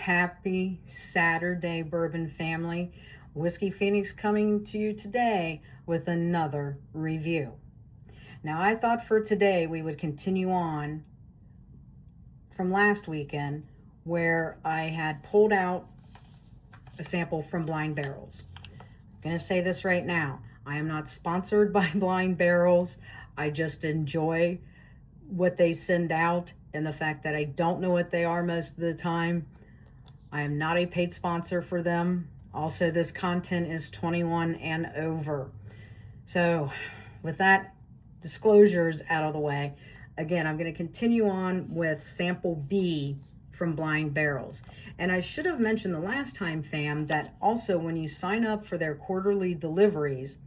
Happy Saturday, Bourbon family. Whiskey Phoenix coming to you today with another review. Now, I thought for today we would continue on from last weekend where I had pulled out a sample from Blind Barrels. I'm going to say this right now. I am not sponsored by Blind Barrels. I just enjoy what they send out and the fact that I don't know what they are most of the time. I am not a paid sponsor for them. Also, this content is 21 and over. So, with that disclosures out of the way, again, I'm going to continue on with sample B from Blind Barrels. And I should have mentioned the last time, fam, that also when you sign up for their quarterly deliveries,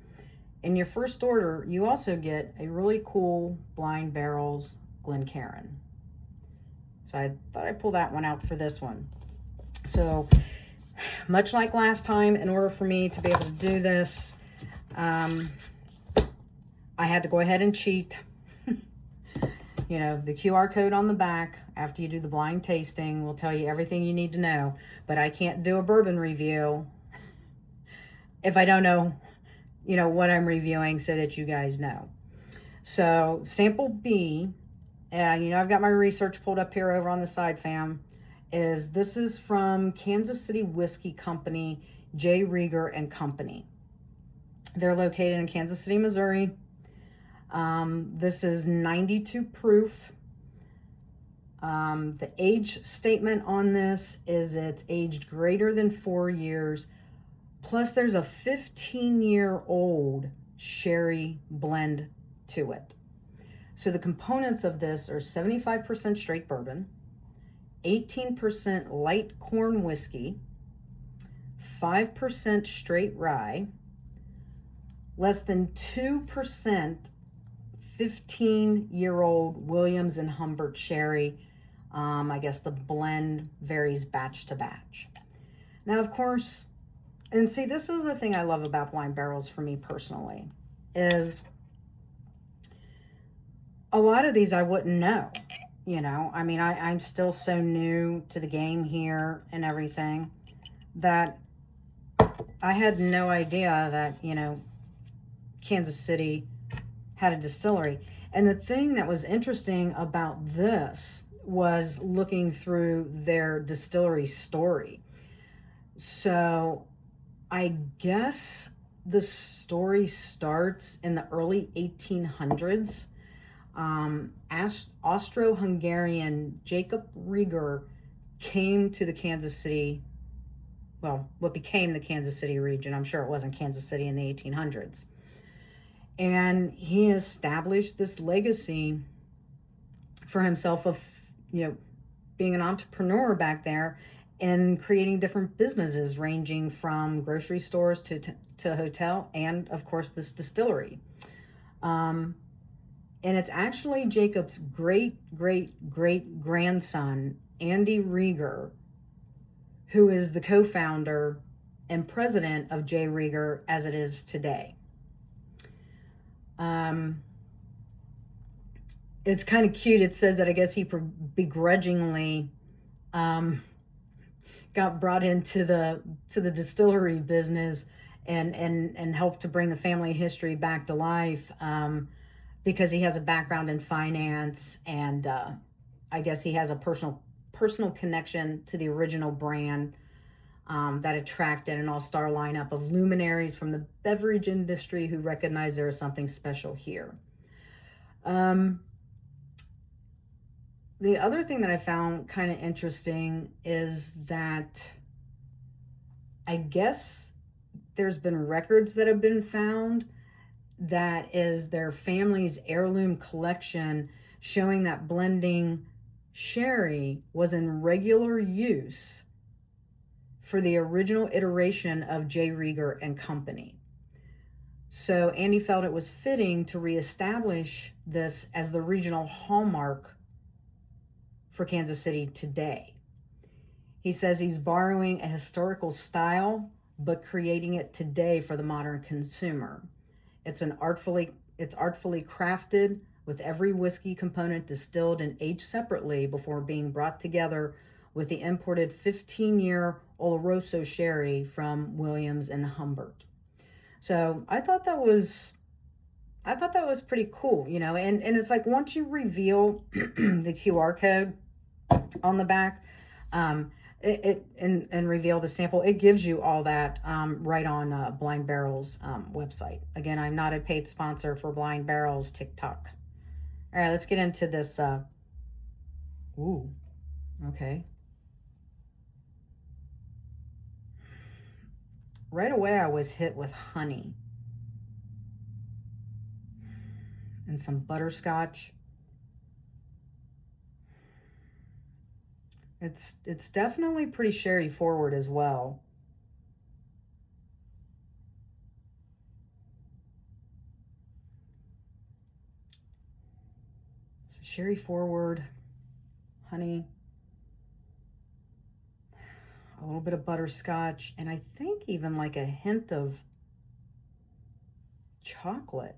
in your first order, you also get a really cool Blind Barrels Glencairn. So I thought I'd pull that one out for this one. So, much like last time, in order for me to be able to do this, I had to go ahead and cheat. You know, the QR code on the back, after you do the blind tasting, will tell you everything you need to know. But I can't do a bourbon review if I don't know, what I'm reviewing so that you guys know. So, sample B, I've got my research pulled up here over on the side, fam. This is from Kansas City Whiskey Company, J. Rieger and Company. They're located in Kansas City, Missouri. This is 92 proof. The age statement on this is it's aged greater than 4 years. Plus there's a 15-year-old sherry blend to it. So the components of this are 75% straight bourbon, 18% light corn whiskey, 5% straight rye, less than 2% 15-year-old Williams and Humbert sherry. I guess the blend varies batch to batch. Now, of course, and see, this is the thing I love about Blind Barrels for me personally, is a lot of these I wouldn't know. I'm still so new to the game here and everything that I had no idea that, Kansas City had a distillery. And the thing that was interesting about this was looking through their distillery story. So I guess the story starts in the early 1800s. Austro-Hungarian Jacob Rieger came to the Kansas City, what became the Kansas City region. I'm sure it wasn't Kansas City in the 1800s. And he established this legacy for himself of, being an entrepreneur back there and creating different businesses ranging from grocery stores to a hotel and, of course, this distillery. And it's actually Jacob's great-great-great-grandson, Andy Rieger, who is the co-founder and president of J. Rieger as it is today. It's kind of cute. It says that I guess he begrudgingly got brought into the distillery business and helped to bring the family history back to life. Because he has a background in finance, and I guess he has a personal connection to the original brand that attracted an all-star lineup of luminaries from the beverage industry who recognize there is something special here. The other thing that I found kind of interesting is that I guess there's been records that have been found that is their family's heirloom collection showing that blending sherry was in regular use for the original iteration of J. Rieger and Company. So Andy felt it was fitting to reestablish this as the regional hallmark for Kansas City today. He says he's borrowing a historical style, but creating it today for the modern consumer. It's artfully crafted, with every whiskey component distilled and aged separately before being brought together with the imported 15-year Oloroso sherry from Williams and Humbert. So I thought that was pretty cool, and it's like once you reveal the QR code on the back, um, and reveal the sample, it gives you all that right on Blind Barrel's website. Again, I'm not a paid sponsor for Blind Barrel's TikTok. All right, let's get into this. Ooh, okay. Right away, I was hit with honey and some butterscotch. It's definitely pretty sherry forward as well. So sherry forward, honey, a little bit of butterscotch, and I think even like a hint of chocolate.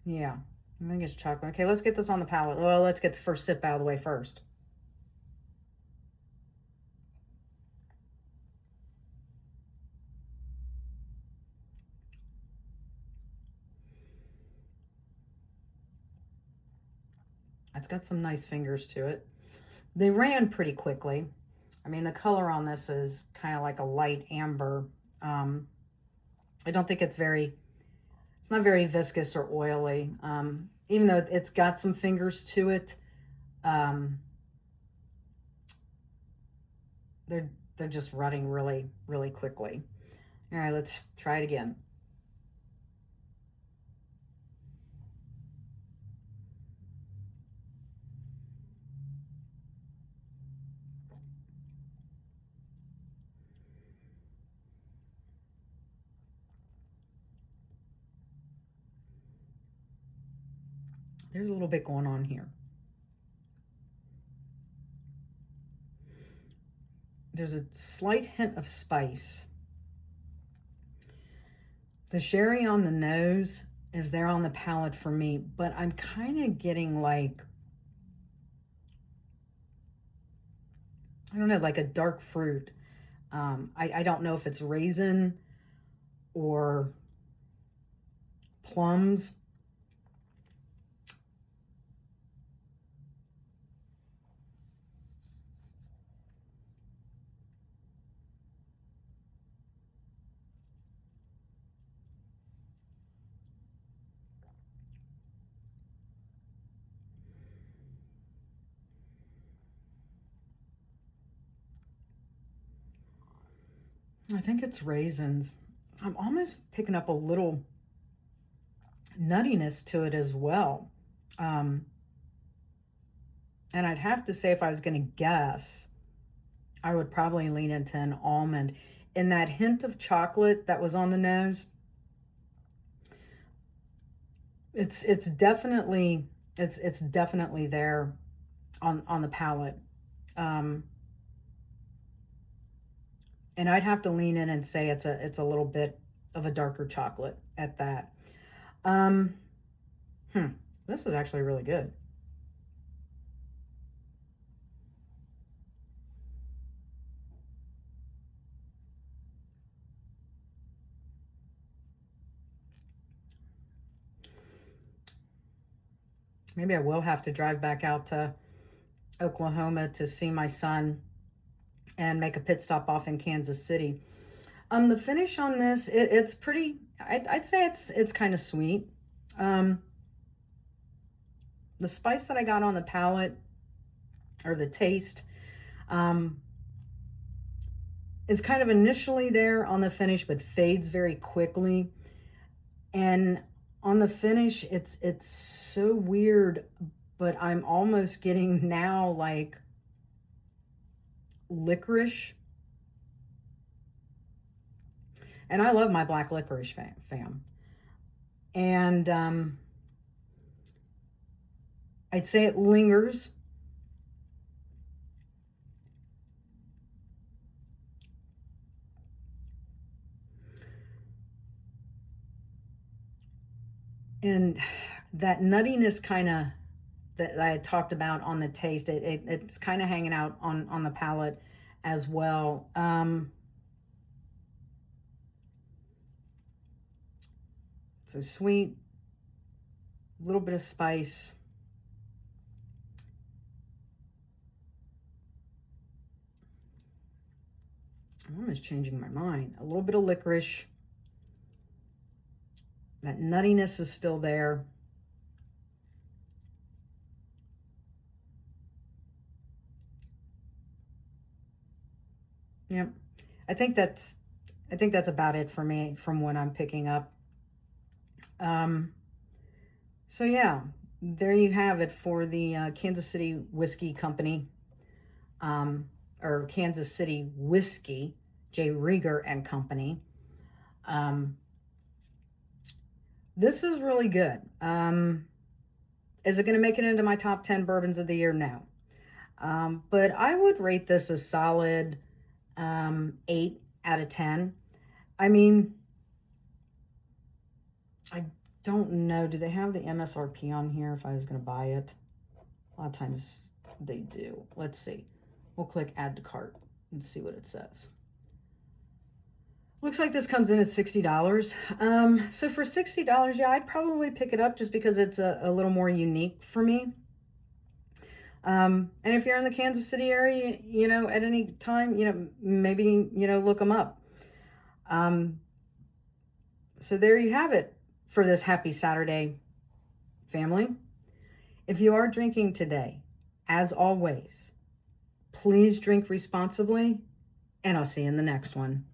Yeah, I think it's chocolate. Okay, let's get this on the palate. Well, let's get the first sip out of the way first. It's got some nice fingers to it. They ran pretty quickly. I mean, the color on this is kind of like a light amber. Um, I don't think it's not very viscous or oily. Even though it's got some fingers to it, um, they're they're just running really, really quickly. All right, let's try it again. There's a little bit going on here. There's a slight hint of spice. The sherry on the nose is there on the palate for me, but I'm kind of getting like, I don't know, like a dark fruit. I don't know if it's raisin or plums. I think it's raisins. I'm almost picking up a little nuttiness to it as well. Um, and I'd have to say, if I was going to guess, I would probably lean into an almond. And that hint of chocolate that was on the nose, it's definitely it's definitely there on the palate. Um, and I'd have to lean in and say it's a little bit of a darker chocolate at that. Um, hmm, this is actually really good. Maybe I will have to drive back out to Oklahoma to see my son and make a pit stop off in Kansas City. The finish on this, it's pretty. I'd say it's kind of sweet. Um, the spice that I got on the palate or the taste um, is kind of initially there on the finish, but fades very quickly. And on the finish, it's so weird, but I'm almost getting now like licorice. And I love my black licorice fam. And I'd say it lingers. And that nuttiness kind of that I had talked about on the taste, it's kind of hanging out on the palate as well. So sweet, a little bit of spice. I'm almost changing my mind. A little bit of licorice. That nuttiness is still there. Yep. I think that's I think that's about it for me from what I'm picking up. Um, so yeah, there you have it for the Kansas City Whiskey Company, um, or Kansas City Whiskey, J. Rieger and Company. Um, this is really good. Is it going to make it into my top 10 bourbons of the year? No. But I would rate this a solid 8 out of 10. I mean, I don't know. Do they have the MSRP on here if I was going to buy it? A lot of times they do. Let's see. We'll click add to cart and see what it says. Looks like this comes in at $60. So for $60, yeah, I'd probably pick it up just because it's a little more unique for me. And if you're in the Kansas City area, at any time, maybe, look them up. So there you have it for this happy Saturday, family. If you are drinking today, as always, please drink responsibly, and I'll see you in the next one.